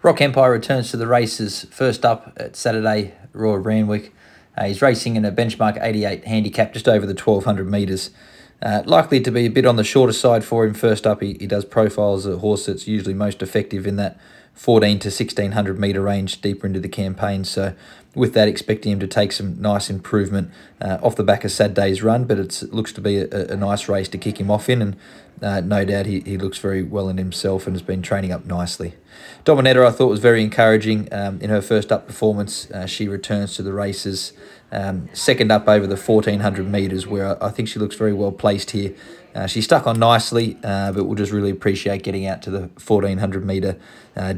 Rock Empire returns to the races. First up at Saturday, Royal Randwick. He's racing in a benchmark 88 handicap, just over the 1200 metres. Likely to be a bit on the shorter side for him. First up, he does profile as a horse that's usually most effective in that 14 to 1600 metre range deeper into the campaign. So with that, expecting him to take some nice improvement off the back of Saturday's run, but it looks to be a nice race to kick him off in, and no doubt he looks very well in himself and has been training up nicely. Dominetta, I thought, was very encouraging in her first up performance. She returns to the races. Second up over the 1400 metres, where I think she looks very well placed here. She stuck on nicely, but we'll just really appreciate getting out to the 1400 metre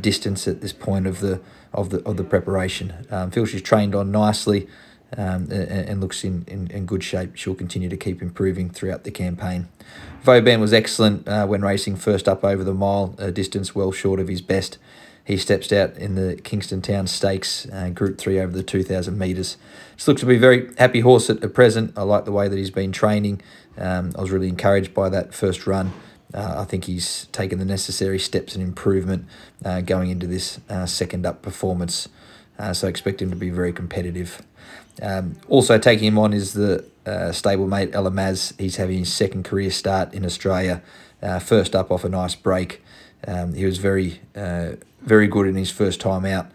distance at this point of the preparation. Feel she's trained on nicely and looks in good shape. She'll continue to keep improving throughout the campaign. Vauban was excellent when racing first up over the mile, a distance well short of his best. He steps out in the Kingston Town Stakes, Group 3 over the 2,000 metres. Just looks to be a very happy horse at present. I like the way that he's been training. I was really encouraged by that first run. I think he's taken the necessary steps and improvement going into this second up performance. So I expect him to be very competitive. Also taking him on is the stablemate Elamaz. He's having his second career start in Australia. First up off a nice break. He was very good in his first time out.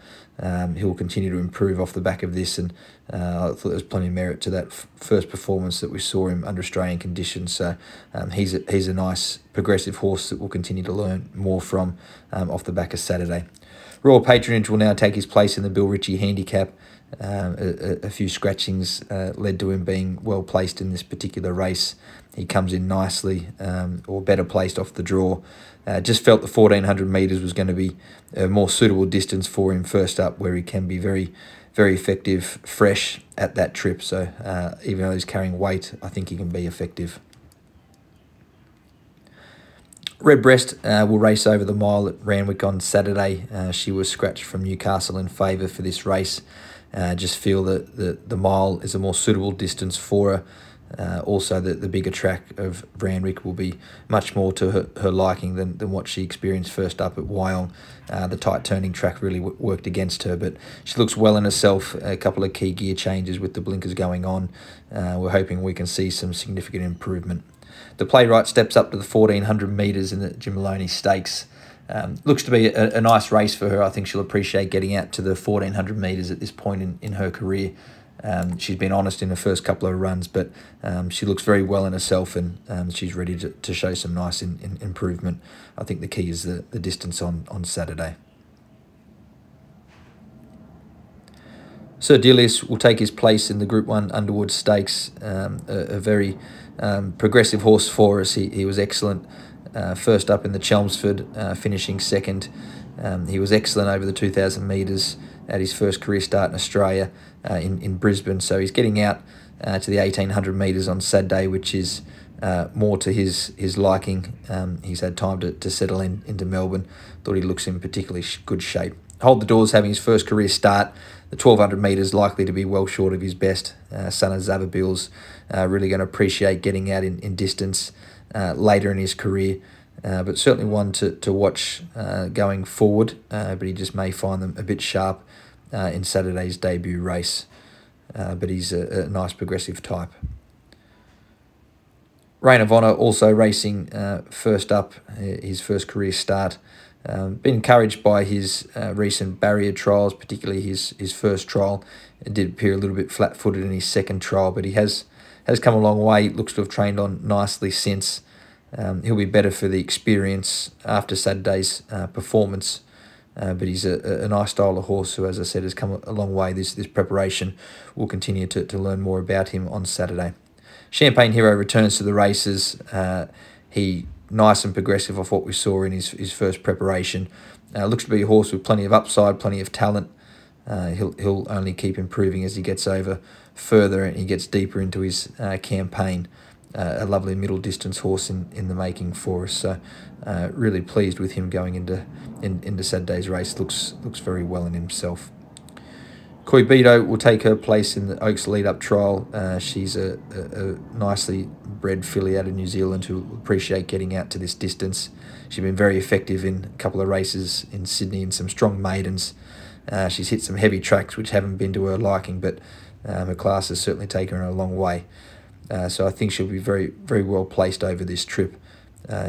He'll continue to improve off the back of this, and I thought there was plenty of merit to that first performance that we saw him under Australian conditions. So he's a nice progressive horse that we'll continue to learn more from off the back of Saturday. Royal Patronage will now take his place in the Bill Ritchie handicap. A few scratchings led to him being well placed in this particular race. He comes in nicely, or better placed off the draw. Just felt the 1400 metres was going to be a more suitable distance for him first up, where he can be very, very effective, fresh at that trip. So even though he's carrying weight, I think he can be effective. Redbreast will race over the mile at Randwick on Saturday. She was scratched from Newcastle in favour for this race. Just feel that the mile is a more suitable distance for her. Also, the bigger track of Randwick will be much more to her liking than what she experienced first up at Wyong. The tight turning track really worked against her, but she looks well in herself. A couple of key gear changes with the blinkers going on. We're hoping we can see some significant improvement. The Playwright steps up to the 1400 metres in the Jim Maloney Stakes. Looks to be a nice race for her. I think she'll appreciate getting out to the 1400 metres at this point in her career. She's been honest in her first couple of runs, but she looks very well in herself, and she's ready to show some nice improvement. I think the key is the distance on Saturday. Sir Delius will take his place in the Group 1 Underwood Stakes, a very progressive horse for us. He was excellent first up in the Chelmsford, finishing second. He was excellent over the 2,000 metres at his first career start in Australia in Brisbane. So he's getting out to the 1,800 metres on Saturday, which is more to his liking. He's had time to settle into Melbourne. Thought he looks in particularly good shape. Hold the Doors having his first career start. The 1,200 metres likely to be well short of his best. Son of Zababil's really going to appreciate getting out in distance later in his career. But certainly one to watch going forward. But he just may find them a bit sharp in Saturday's debut race. But he's a nice progressive type. Reign of Honour also racing first up, his first career start. Been encouraged by his recent barrier trials, particularly his first trial. It did appear a little bit flat-footed in his second trial, but he has come a long way. Looks to have trained on nicely since. He'll be better for the experience after Saturday's performance, but he's a nice style of horse who, as I said, has come a long way. This preparation will continue to learn more about him on Saturday. Champagne Hero returns to the races. He nice and progressive off what we saw in his first preparation. Looks to be a horse with plenty of upside, plenty of talent. He'll only keep improving as he gets over further and he gets deeper into his campaign. A lovely middle distance horse in the making for us. So really pleased with him going into Saturday's race. Looks very well in himself. Coibito will take her place in the Oaks lead-up trial. She's a nicely bred filly out of New Zealand who will appreciate getting out to this distance. She's been very effective in a couple of races in Sydney and some strong maidens. She's hit some heavy tracks which haven't been to her liking, but her class has certainly taken her a long way. So I think she'll be very, very well placed over this trip.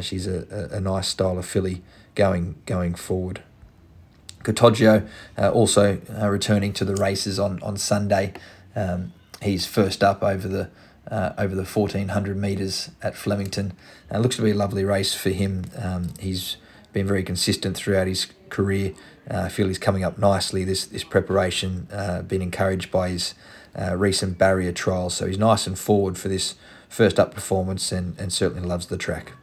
She's a nice style of filly going forward. Cottagio also returning to the races on Sunday. He's first up over the 1400 metres at Flemington. Looks to be a lovely race for him. He's been very consistent throughout his career. I feel he's coming up nicely this preparation, been encouraged by his recent barrier trials. So he's nice and forward for this first up performance and certainly loves the track.